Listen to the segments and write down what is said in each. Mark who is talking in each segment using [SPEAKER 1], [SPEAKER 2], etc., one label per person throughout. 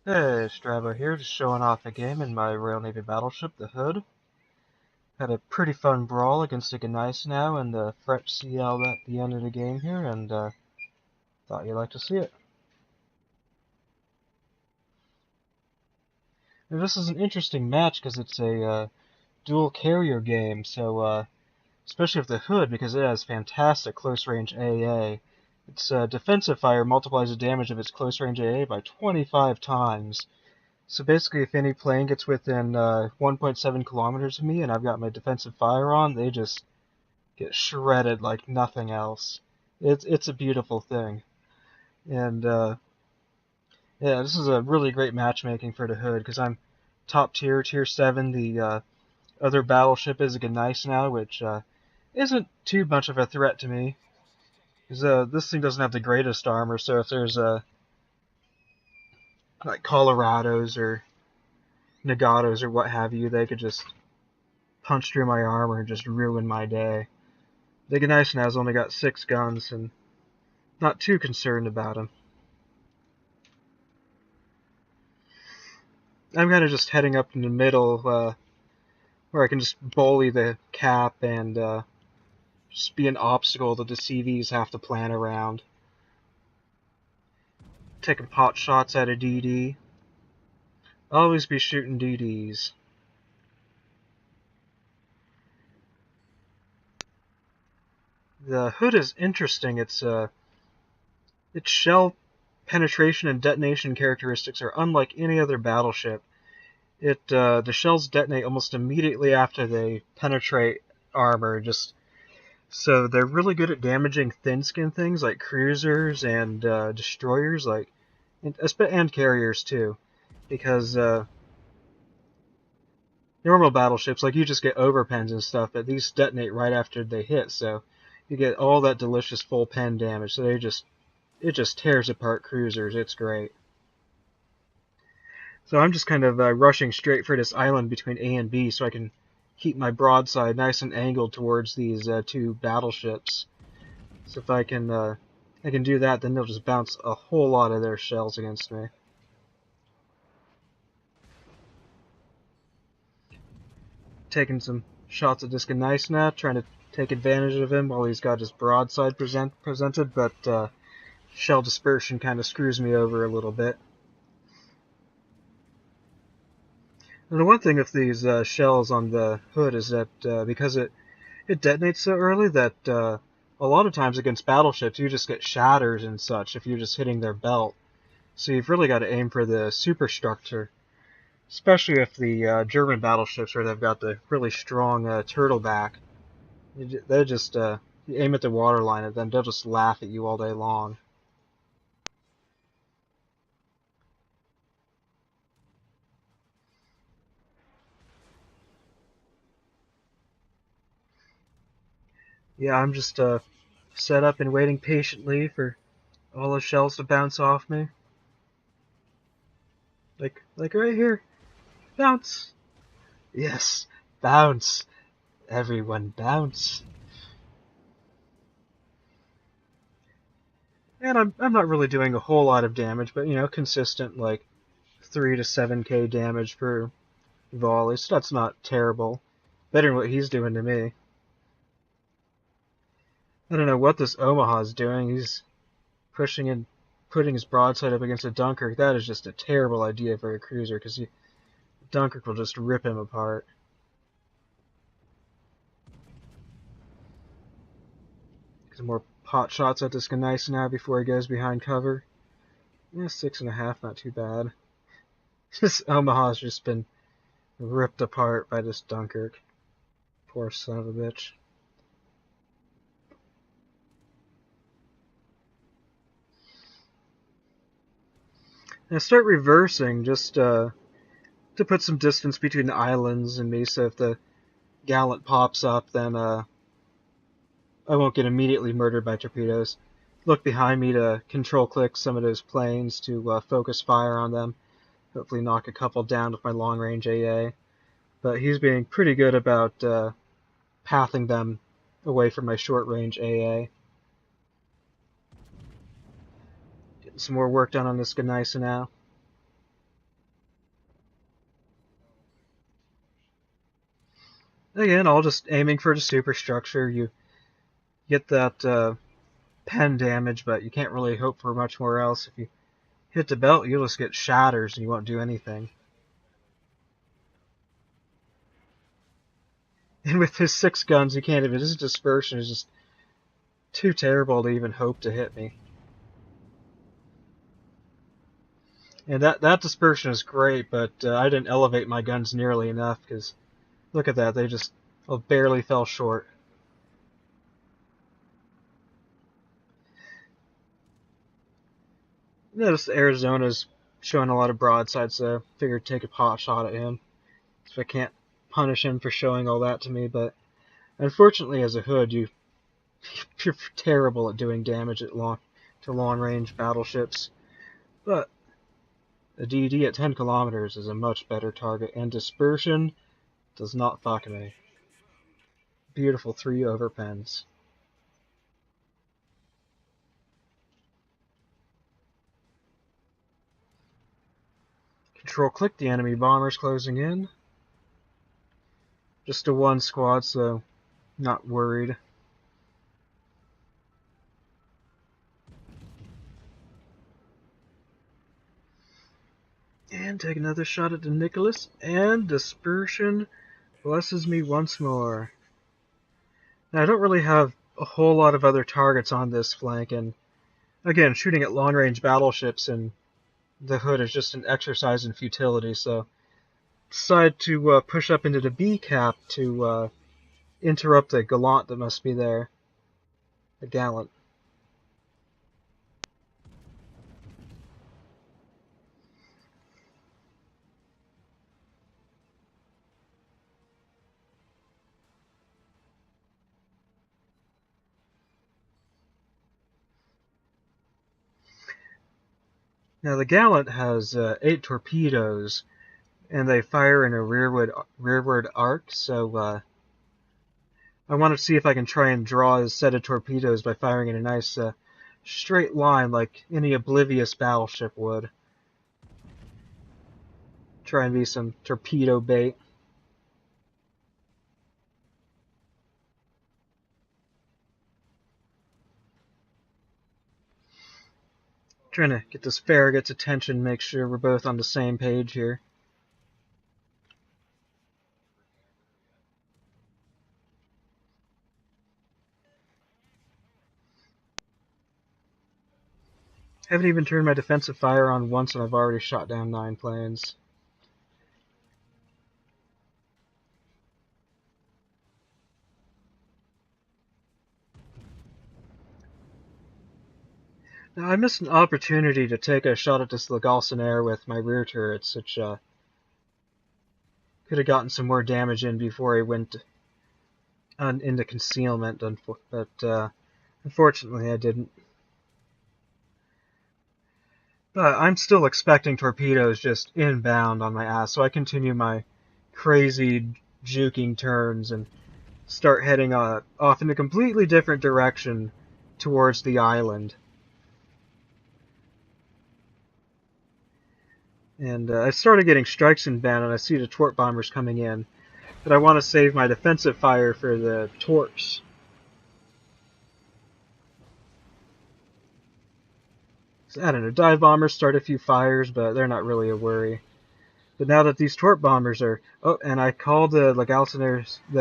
[SPEAKER 1] Hey, Strabo here, just showing off a game in my Royal Navy battleship, the Hood. Had a pretty fun brawl against a Gneisenau in the French CL at the end of the game here, and thought you'd like to see it. And this is an interesting match because it's a dual carrier game, so especially with the Hood because it has fantastic close range AA. Its defensive fire multiplies the damage of its close range AA by 25 times. So basically, if any plane gets within 1.7 kilometers of me and I've got my defensive fire on, they just get shredded like nothing else. It's a beautiful thing, and yeah, this is a really great matchmaking for the Hood because I'm top tier, tier 7. The other battleship is a Gneisenau, which isn't too much of a threat to me because this thing doesn't have the greatest armor. So if there's like Colorados or Nagatos or what have you, they could just punch through my armor and just ruin my day. The Gneisenau's only got 6 guns, and not too concerned about him. I'm kind of just heading up in the middle, where I can just bully the cap and just be an obstacle that the CVs have to plan around. Taking pot shots at a DD. Always be shooting DDs. The Hood is interesting. Its shell penetration and detonation characteristics are unlike any other battleship. The shells detonate almost immediately after they penetrate armor, just so they're really good at damaging thin-skinned things like cruisers and destroyers, and carriers too, because normal battleships, like, you just get overpens and stuff, but these detonate right after they hit, so you get all that delicious full pen damage. So it just tears apart cruisers. It's great. So I'm just kind of rushing straight for this island between A and B so I can keep my broadside nice and angled towards these two battleships. So if I can do that, then they'll just bounce a whole lot of their shells against me. Taking some shots at this Gneisenau, trying to take advantage of him while he's got his broadside presented, but shell dispersion kind of screws me over a little bit. And the one thing with these shells on the Hood is that because it detonates so early that a lot of times against battleships you just get shatters and such if you're just hitting their belt. So you've really got to aim for the superstructure, especially if the German battleships where they've got the really strong turtle back. They just you aim at the waterline and then they'll just laugh at you all day long. Yeah, I'm just set up and waiting patiently for all the shells to bounce off me. Like right here. Bounce! Yes, bounce! Everyone bounce! And I'm not really doing a whole lot of damage, but consistent like 3 to 7k damage per volley, so that's not terrible. Better than what he's doing to me. I don't know what this Omaha's doing. He's pushing and putting his broadside up against a Dunkirk. That is just a terrible idea for a cruiser, because Dunkirk will just rip him apart. Some more pot shots at this Gneisenau before he goes behind cover. Yeah, 6.5, not too bad. This Omaha's just been ripped apart by this Dunkirk. Poor son of a bitch. And I start reversing just to put some distance between the islands and me, so if the Gallant pops up, then I won't get immediately murdered by torpedoes. Look behind me to control click some of those planes to focus fire on them. Hopefully knock a couple down with my long range AA. But he's being pretty good about pathing them away from my short range AA. Getting some more work done on this Gneisenau. Again, all just aiming for the superstructure. You get that pen damage, but you can't really hope for much more else. If you hit the belt, you'll just get shatters and you won't do anything. And with his 6 guns, you can't even. His dispersion is just too terrible to even hope to hit me. And that dispersion is great, but I didn't elevate my guns nearly enough, because look at that, they just barely fell short. Notice Arizona's showing a lot of broadside, so I figured take a pot shot at him. So I can't punish him for showing all that to me, but unfortunately as a hood, you're terrible at doing damage to long-range battleships. But a DD at 10 kilometers is a much better target, and dispersion does not fuck me. Beautiful 3 overpens. Control click, the enemy bombers closing in. Just a 1 squad, so not worried. And take another shot at the Nicholas, and dispersion blesses me once more. Now, I don't really have a whole lot of other targets on this flank, and again, shooting at long-range battleships and the hood is just an exercise in futility, so decide to push up into the B cap to interrupt the gallant that must be there. The gallant. Now the gallant has 8 torpedoes, and they fire in a rearward arc, so I want to see if I can try and draw a set of torpedoes by firing in a nice straight line like any oblivious battleship would. Try and be some torpedo bait. Trying to get this Farragut's attention, make sure we're both on the same page here. Haven't even turned my defensive fire on once, and I've already shot down 9 planes. Now, I missed an opportunity to take a shot at this Gneisenau with my rear turrets, which could have gotten some more damage in before I went into concealment, but unfortunately I didn't. But I'm still expecting torpedoes just inbound on my ass, so I continue my crazy juking turns and start heading off in a completely different direction towards the island. And I started getting strikes inbound, and I see the torp bombers coming in. But I want to save my defensive fire for the torps. So, I don't know, dive bombers start a few fires, but they're not really a worry. But now that these torp bombers are... Oh, and I called the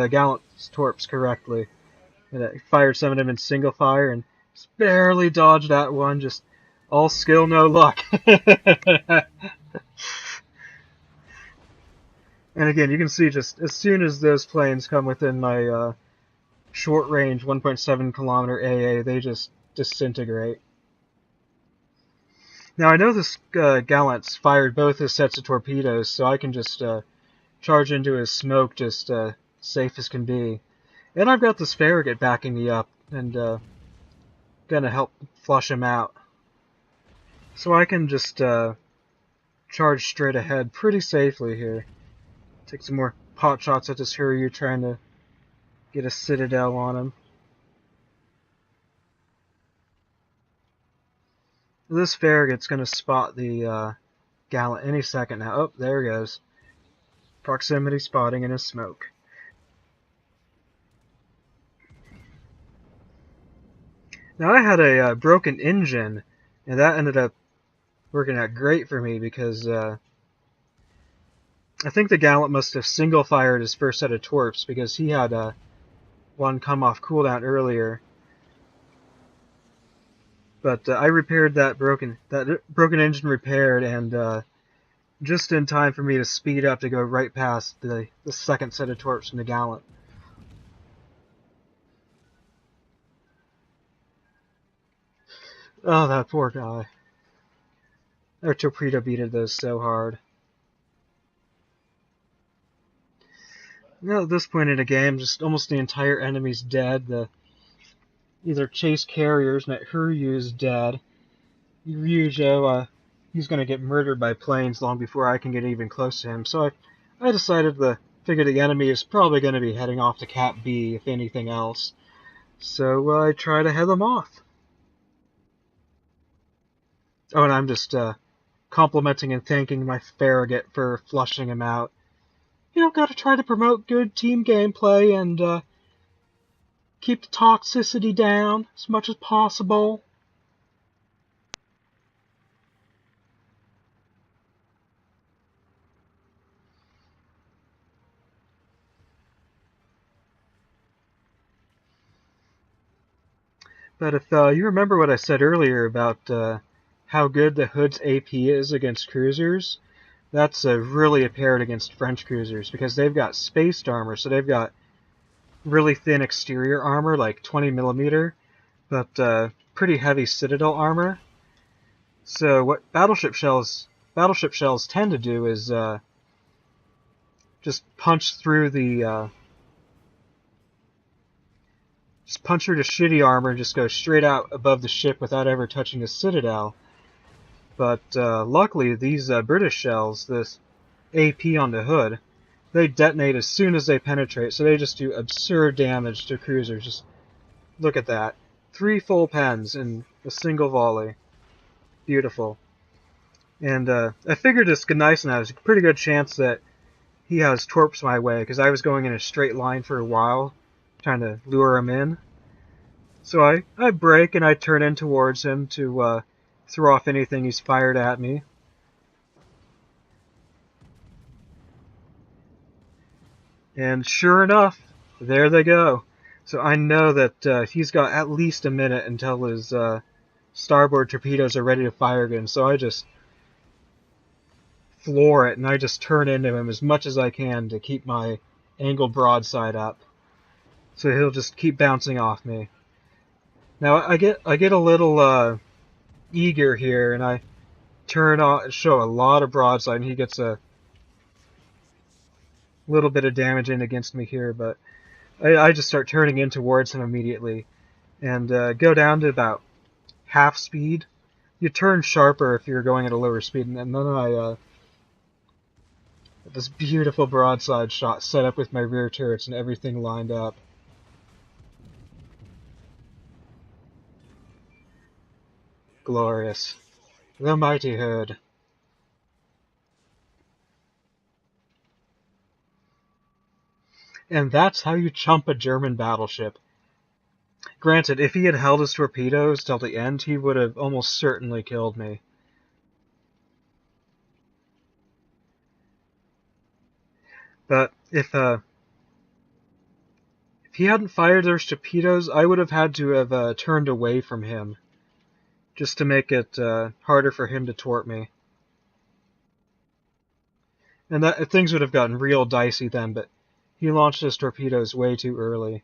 [SPEAKER 1] Gallant's torps correctly. And I fired some of them in single fire, and just barely dodged that one. Just all skill, no luck. And again, you can see just as soon as those planes come within my short-range 1.7 kilometer AA, they just disintegrate. Now I know this Gallant's fired both his sets of torpedoes, so I can just charge into his smoke just safe as can be. And I've got this Farragut backing me up and gonna help flush him out. So I can just charge straight ahead pretty safely here. Take some more pot shots at this Hiryu, trying to get a citadel on him. This Farragut's going to spot the Gallant any second now. Oh, there he goes. Proximity spotting in his smoke. Now I had a broken engine, and that ended up working out great for me because I think the Gallant must have single fired his first set of torps because he had one come off cooldown earlier. But I repaired that broken engine repaired, and just in time for me to speed up to go right past the second set of torps from the Gallant. Oh, that poor guy. Their torpedo beated those so hard. Now at this point in the game, just almost the entire enemy's dead. The either chase carriers, and Hiryu's dead. Ryujo, he's going to get murdered by planes long before I can get even close to him. So I decided to figure the enemy is probably going to be heading off to Cap B, if anything else. So I try to head them off. Oh, and I'm just complimenting and thanking my Farragut for flushing him out. You know, gotta try to promote good team gameplay and keep the toxicity down as much as possible. But if you remember what I said earlier about how good the Hood's AP is against cruisers, that's really apparent against French cruisers because they've got spaced armor, so they've got really thin exterior armor, like 20 millimeter, but pretty heavy citadel armor. So what battleship shells tend to do is just punch through the shitty armor and just go straight out above the ship without ever touching the citadel. But luckily, these British shells, this AP on the hood, they detonate as soon as they penetrate, so they just do absurd damage to cruisers. Just look at that. 3 full pens in a single volley. Beautiful. And I figured this Gneisenau has a pretty good chance that he has torps my way, because I was going in a straight line for a while, trying to lure him in. So I brake and I turn in towards him to throw off anything he's fired at me. And sure enough, there they go. So I know that he's got at least a minute until his starboard torpedoes are ready to fire again. So I just floor it and I just turn into him as much as I can to keep my angled broadside up. So he'll just keep bouncing off me. Now I get a little eager here, and I show a lot of broadside, and he gets a little bit of damage in against me here, but I just start turning in towards him immediately, and go down to about half speed. You turn sharper if you're going at a lower speed, and then I this beautiful broadside shot set up with my rear turrets and everything lined up. Glorious. The mighty Hood. And that's how you chump a German battleship. Granted, if he had held his torpedoes till the end, he would have almost certainly killed me. But if he hadn't fired those torpedoes, I would have had to have turned away from him, just to make it harder for him to torp me. And that things would have gotten real dicey then, but he launched his torpedoes way too early.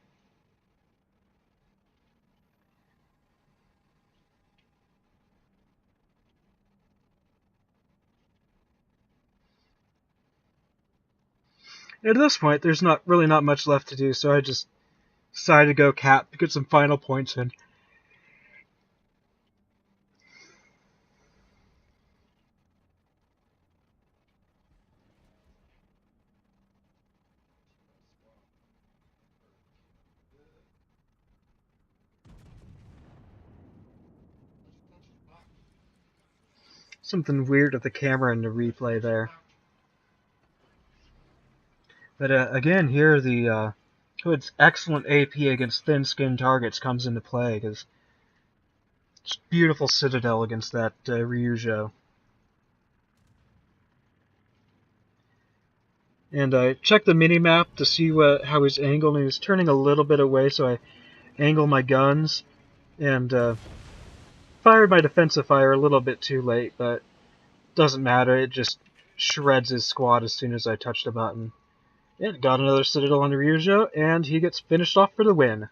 [SPEAKER 1] At this point, there's not much left to do, so I just decided to go cap to get some final points in. Something weird with the camera in the replay there. But again, here the Hood's excellent AP against thin-skinned targets comes into play, because Just beautiful citadel against that Ryujo. And I checked the mini-map to see how he's angled, and he's turning a little bit away, so I angle my guns, and fired my defensive fire a little bit too late, but doesn't matter, it just shreds his squad as soon as I touch the button. And got another citadel on Ryujo, and he gets finished off for the win.